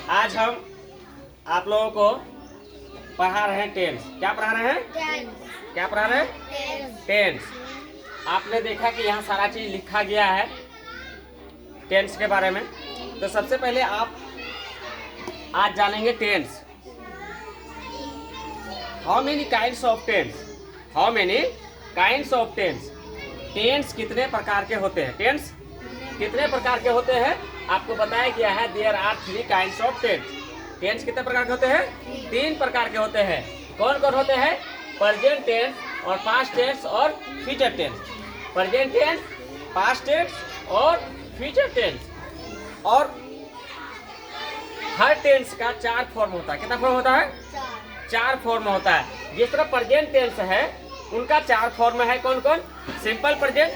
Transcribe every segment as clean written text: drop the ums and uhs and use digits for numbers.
आज हम आप लोगों को पढ़ा रहे हैं टेंस। क्या पढ़ा रहे हैं? क्या पढ़ा रहे हैं? टेंस। आपने देखा कि यहाँ सारा चीज लिखा गया है टेंस के बारे में। तो सबसे पहले आप आज जानेंगे tense. How many kinds of tense? How many kinds of tense? Tense कितने प्रकार के होते हैं? टेंस कितने प्रकार के होते हैं आपको बताया गया है। There are 3 kinds of tense. Tense कितने प्रकार के होते हैं? 3 प्रकार के होते हैं। कौन कौन होते हैं? प्रेजेंट टेंस और पास्ट टेंस और future tense. Present tense, past tense और फ्यूचर टेंस। और हर टेंस का 4 फॉर्म होता है। कितना फॉर्म होता है? 4 फॉर्म होता है। जिस तरह प्रेजेंट टेंस है उनका 4 फॉर्म है। कौन कौन? Simple present,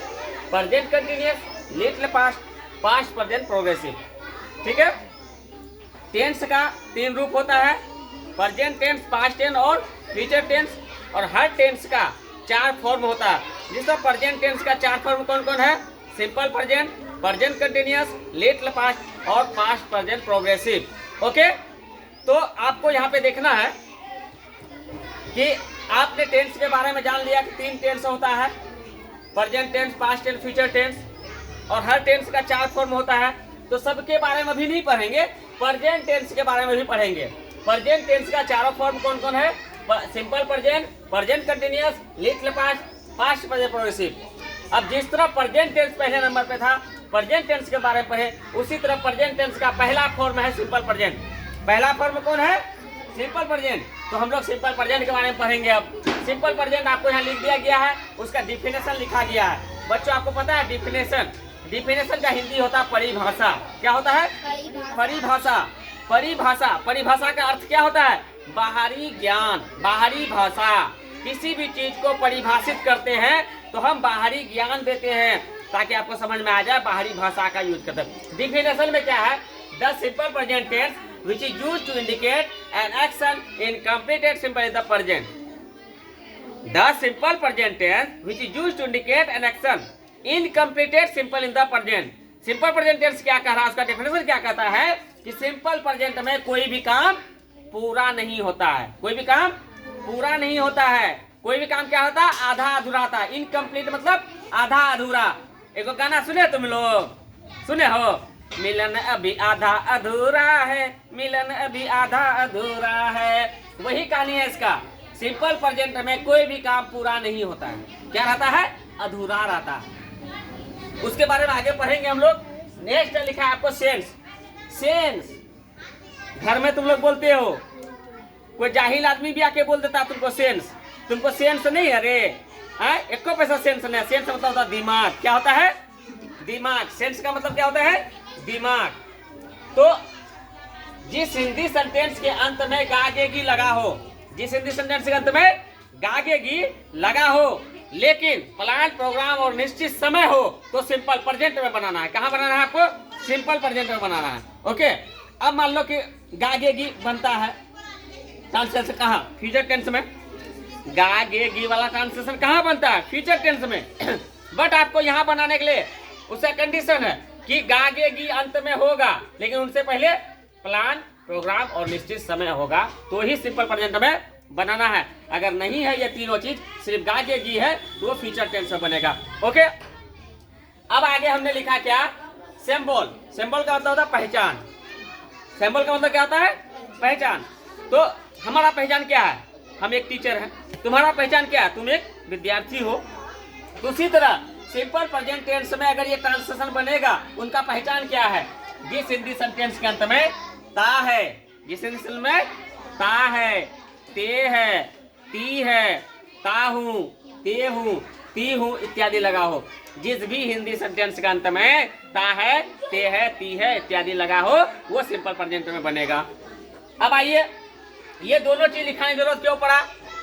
present continuous, little past, past present progressive. ठीक है। टेंस का 3 रूप होता है, प्रेजेंट टेंस, पास्ट टेंस और फ्यूचर टेंस। और हर टेंस का 4 फॉर्म होता है। जिस तरह प्रेजेंट टेंस का 4 फॉर्म कौन कौन है? Simple present, present continuous, little past और पास्ट प्रेजेंट प्रोग्रेसिव। ओके। तो आपको यहाँ पे देखना है कि आपने टेंस के बारे में जान लिया कि 3 टेंस होता है, present tense, past tense, future tense. और हर टेंस का 4 फॉर्म होता है। तो सबके बारे में भी नहीं पढ़ेंगे, प्रेजेंट टेंस के बारे में भी पढ़ेंगे। प्रेजेंट टेंस का 4 फॉर्म कौन कौन है? Simple present, present continuous, little past, past present progressive. अब जिस तरह प्रेजेंट टेंस पहले नंबर पे था, प्रेजेंट टेंस के बारे में पढ़े, उसी तरह प्रेजेंट टेंस का पहला फॉर्म है सिंपल प्रेजेंट। पहला फॉर्म कौन है? Simple present. तो हम लोग सिंपल प्रेजेंट के बारे में पढ़ेंगे। अब सिंपल प्रेजेंट आपको यहाँ लिख दिया गया है, उसका डिफिनेशन लिखा गया है। बच्चों आपको पता है डिफिनेशन? डिफिनेशन का हिंदी होता है परिभाषा। क्या होता है? परिभाषा। परिभाषा, परिभाषा का अर्थ क्या होता है? बाहरी ज्ञान, बाहरी भाषा। किसी भी चीज को परिभाषित करते हैं तो हम बाहरी ज्ञान देते हैं ताकि आपको समझ में आ जाए। बाहरी भाषा का यूज करते हैं। डिफिनेशन में क्या है? The simple present tense which is used to indicate an action in completed simple in the present. The simple present tense which is used to indicate an action in completed simple in the present. Simple present tense क्या कह रहा है? उसका definition क्या कहता है कि simple present में कोई भी काम पूरा नहीं होता है। कोई भी काम पूरा नहीं होता है। कोई भी काम क्या होता है? आधा अधूरा होता है। इनकम्प्लीट मतलब आधा अधूरा। एक गाना सुने तुम लोग? सुने हो? मिलन अभी आधा अधूरा है, मिलन अभी आधा अधूरा है। वही कहानी है इसका। सिंपल प्रेजेंट में कोई भी काम पूरा नहीं होता है। क्या रहता है? अधूरा रहता है। उसके बारे में आगे पढ़ेंगे हम लोग। नेक्स्ट लिखा है आपको सेंस। सेंस घर में तुम लोग बोलते हो, कोई जाहिल आदमी भी आके बोल देता तुमको सेंस। तुमको सेंस नहीं है रे? एक पैसा सेंस नहीं। सेंस मतलब होता है दिमाग। क्या होता है? दिमाग। सेंस का मतलब क्या होता है? दिमाग। तो जिस हिंदी सेंटेंस के अंत में गागेगी लगा हो, जिस हिंदी सेंटेंस के अंत में गागेगी लगा हो, लेकिन प्लान, प्रोग्राम और निश्चित समय हो, तो सिंपल प्रेजेंट में बनाना है। कहाँ बनाना है आपको? सिंपल प्रेजेंट में बनाना है। ओके। अब मान लो कि गागेगी बनता है ट्रांसलेशन कहाँ? फ्यूचर टेंस में। गागेगी वाला ट्रांसलेशन कहाँ बनता है? फ्यूचर टेंस में। बट आपको यहाँ बनाने के लिए उसका कंडीशन है कि गागेगी अंत में होगा, लेकिन उनसे पहले प्लान, प्रोग्राम और निश्चित समय होगा, तो ही सिंपल प्रेजेंट में बनाना है। अगर नहीं है ये तीनों चीज, सिर्फ गागेगी है, तो वो फ्यूचर टेंस में बनेगा। ओके। अब आगे हमने लिखा क्या? सिंबल। सिंबल का मतलब होता है पहचान। सिंबल का मतलब क्या होता है? पहचान। तो हमारा पहचान क्या है? हम एक टीचर हैं। तुम्हारा पहचान क्या है? तुम एक विद्यार्थी हो। तो उसी तरह सिंपल प्रेजेंट टेंस में अगर ये ट्रांसलेशन बनेगा, उनका पहचान क्या है? जिस हिंदी सेंटेंस के अंत में ता है, जिस हिंदी सेंटेंस में ता है, ते है, ती है, ता हूँ, ते हूँ, ती हूँ इत्यादि लगा हो, जिस भी हिंदी सेंटेंस के अंत में ता है, ते है, ती है इत्यादि लगा हो, वो सिंपल प्रेजेंट में बनेगा। अब आइए, ये दोनों चीज लिखाने की जरूरत क्यों पड़ा?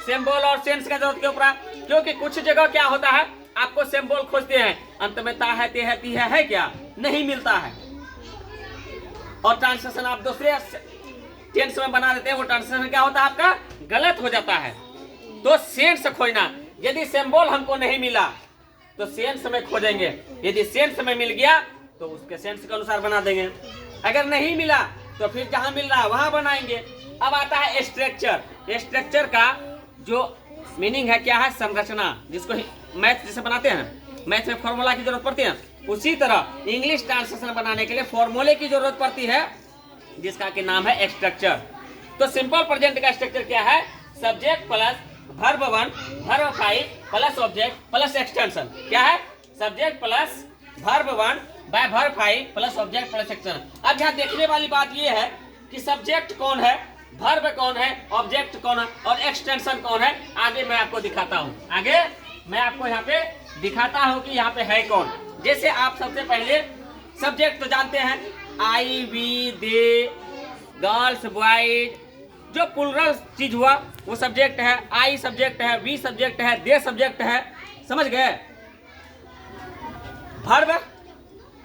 सिंबल और सेंस का जरूरत क्यों पड़ा? क्योंकि कुछ जगह क्या होता है, आपको सिंबल खोजते हैं, अंत में ता है, ते है, ती है क्या? नहीं मिलता है। और ट्रांसलेशन आप दूसरे टेंस में बना देते हैं, वो ट्रांसलेशन क्या होता है आपका? गलत हो जाता है। तो सेंस खोजना। यदि सिंबल हमको नहीं मिला तो सेंस में खोजेंगे। यदि सेंस में मिल गया तो उसके सेंस के अनुसार बना देंगे। अगर नहीं मिला तो फिर जहां मिल रहा है वहां बनाएंगे। अब आता है स्ट्रक्चर। स्ट्रक्चर का जो मीनिंग है क्या है, संरचना, जिसको मैथ जैसे बनाते हैं, मैथ में फॉर्मूला की जरूरत पड़ती है, उसी तरह इंग्लिश ट्रांसलेशन बनाने के लिए फॉर्मूले की जरूरत पड़ती है, जिसका कि नाम है स्ट्रक्चर। तो सिंपल प्रेजेंट का स्ट्रक्चर क्या है, subject plus verb 1 verb 5 plus object plus extension. क्या है, subject plus verb 1 by verb 5 plus object plus extension. अब यहाँ देखने वाली बात ये है कि सब्जेक्ट कौन है, वर्ब कौन है, ऑब्जेक्ट कौन है और एक्सटेंशन कौन है। आगे मैं आपको दिखाता हूँ, आगे मैं आपको यहाँ पे दिखाता हूँ कि यहाँ पे है कौन। जैसे आप सबसे पहले सब्जेक्ट तो जानते हैं, आई वी दे गर्ल्स बॉयज, जो प्लूरल चीज हुआ वो सब्जेक्ट है, आई सब्जेक्ट है, वी सब्जेक्ट है, दे सब्जेक्ट है, समझ गए। वर्ब,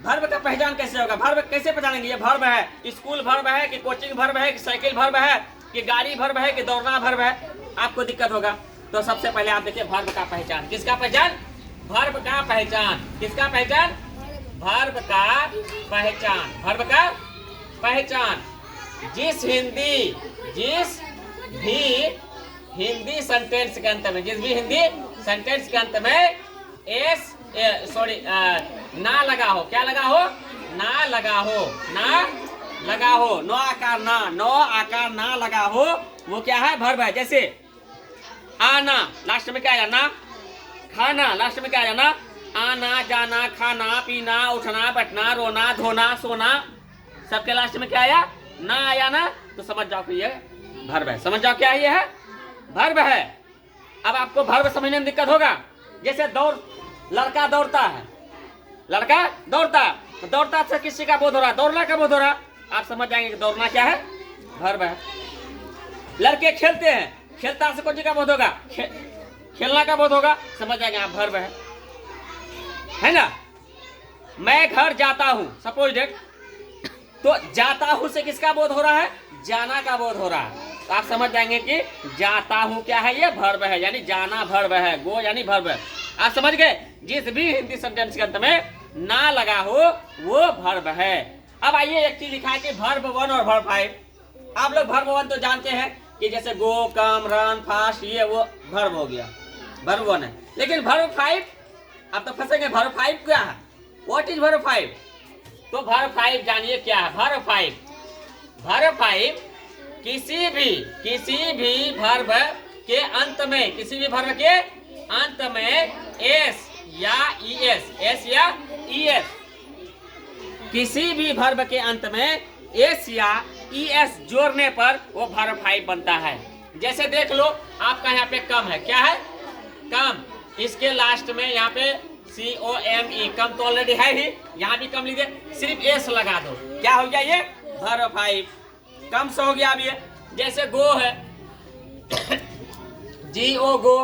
वर्ब का पहचान कैसे होगा, वर्ब कैसे पहचानेंगे, ये वर्ब है, स्कूल वर्ब है कि कोचिंग वर्ब है कि साइकिल वर्ब है कि गाड़ी वर्ब है कि दौड़ना वर्ब है, आपको दिक्कत होगा। तो सबसे पहले आप देखिए वर्ब का पहचान, किसका पहचान, वर्ब का पहचान, किसका पहचान, वर्ब का पहचान, वर्ब का पहचान। जिस भी हिंदी सेंटेंस के अंत में, जिस भी हिंदी सेंटेंस के अंत में ना लगा हो, क्या लगा हो, ना लगा हो, ना लगा हो, नो आकार ना, नो आकार ना लगा हो, वो क्या है, वर्ब है। जैसे आना, लास्ट में क्या आया ना, खाना, लास्ट में क्या आया ना, आना जाना खाना पीना उठना बैठना रोना धोना सोना, सबके लास्ट में क्या आया, ना आया ना, तो समझ जाओ कि ये वर्ब है। समझ जाओ क्या ये है, वर्ब है। अब आपको वर्ब समझने में दिक्कत होगा। जैसे दौड़, लड़का दौड़ता है, लड़का दौड़ता, तो दौड़ता से किसी का बोध हो रहा, दौड़ना का बोध हो रहा, आप समझ जाएंगे कि दौड़ना क्या है, वर्ब है। लड़के खेलते हैं, खेलता से कौन का बोध होगा, खेलना का बोध होगा, समझ जाएंगे आप वर्ब है ना। मैं घर जाता हूं, सपोज डेट, तो जाता हूं से किसका बोध हो रहा है, जाना का बोध हो रहा है, तो आप समझ जाएंगे कि जाता हूं क्या है, ये वर्ब है, यानी जाना वर्ब है, गो यानी वर्ब है। आप समझ गए, जिस भी हिंदी सेंटेंस के अंत में ना लगा हो वो वर्ब है। अब आइए एक चीज लिखा है कि वर्ब 1 और वर्ब 5। आप लोग वर्ब 1 तो जानते हैं कि जैसे गो कम रन फास्ट, ये वो वर्ब हो गया, वर्ब 1 है। लेकिन वर्ब 5 आप तो फंसेंगे, वर्ब 5 क्या है, व्हाट इज वर्ब 5। तो वर्ब 5 जानिए क्या है, वर्ब 5, वर्ब 5 किसी भी वर्ब के अंत में, किसी भी वर्ब के अंत में एस या ईएस, एस या ईएस, किसी भी वर्ब के अंत में एस या ईएस जोड़ने पर वो वर्ब 5 बनता है। जैसे देख लो, आपका यहाँ पे कम है, क्या है, कम, इसके लास्ट में यहाँ पे COME, कम तो ऑलरेडी है ही, यहाँ भी कम लीजिए, सिर्फ एस लगा दो, क्या हो गया ये वर्ब 5, कम से हो गया। अब ये जैसे गो है, GO गो,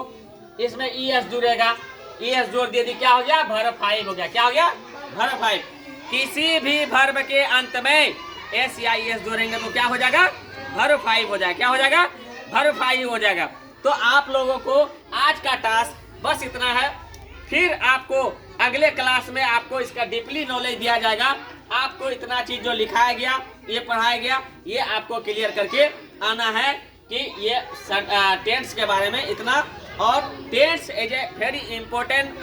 इसमें ES जुड़ेगा, ES जोड़ दिए थी, क्या हो गया, वर्ब 5 हो गया, क्या हो गया, वर्ब 5। किसी भी वर्ब के अंत में S या ES जोड़ेंगे तो क्या हो जाएगा, वर्ब 5 हो जाएगा, क्या हो जाएगा, वर्ब 5 हो जाएगा। तो आप लोगों को आज का टास्क बस इतना है, फिर आपको अगले क्लास में आपको इसका डीपली नॉलेज दिया जाएगा। आपको इतना चीज जो लिखाया गया, ये पढ़ाया गया, ये आपको क्लियर करके आना है कि ये टेंस के बारे में इतना। और tense is a very important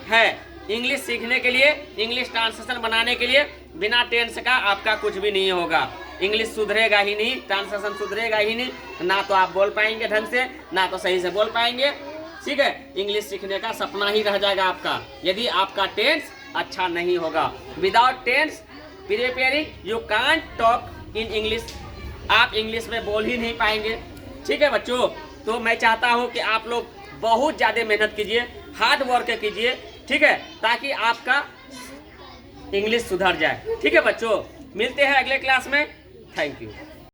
है इंग्लिश सीखने के लिए, इंग्लिश ट्रांसलेशन बनाने के लिए। बिना टेंस का आपका कुछ भी नहीं होगा, इंग्लिश सुधरेगा ही नहीं, ट्रांसलेशन सुधरेगा ही नहीं, ना तो आप बोल पाएंगे ढंग से, ना तो सही से बोल पाएंगे, ठीक है। इंग्लिश सीखने का सपना ही रह जाएगा आपका, यदि आपका टेंस अच्छा नहीं होगा। Without tense preparing you can't talk in English, आप इंग्लिश में बोल ही नहीं पाएंगे, ठीक है बच्चों। तो मैं चाहता हूं कि आप लोग बहुत ज़्यादा मेहनत कीजिए, हार्ड वर्क कीजिए, ठीक है, ताकि आपका इंग्लिश सुधर जाए, ठीक है बच्चों। मिलते हैं अगले क्लास में, थैंक यू।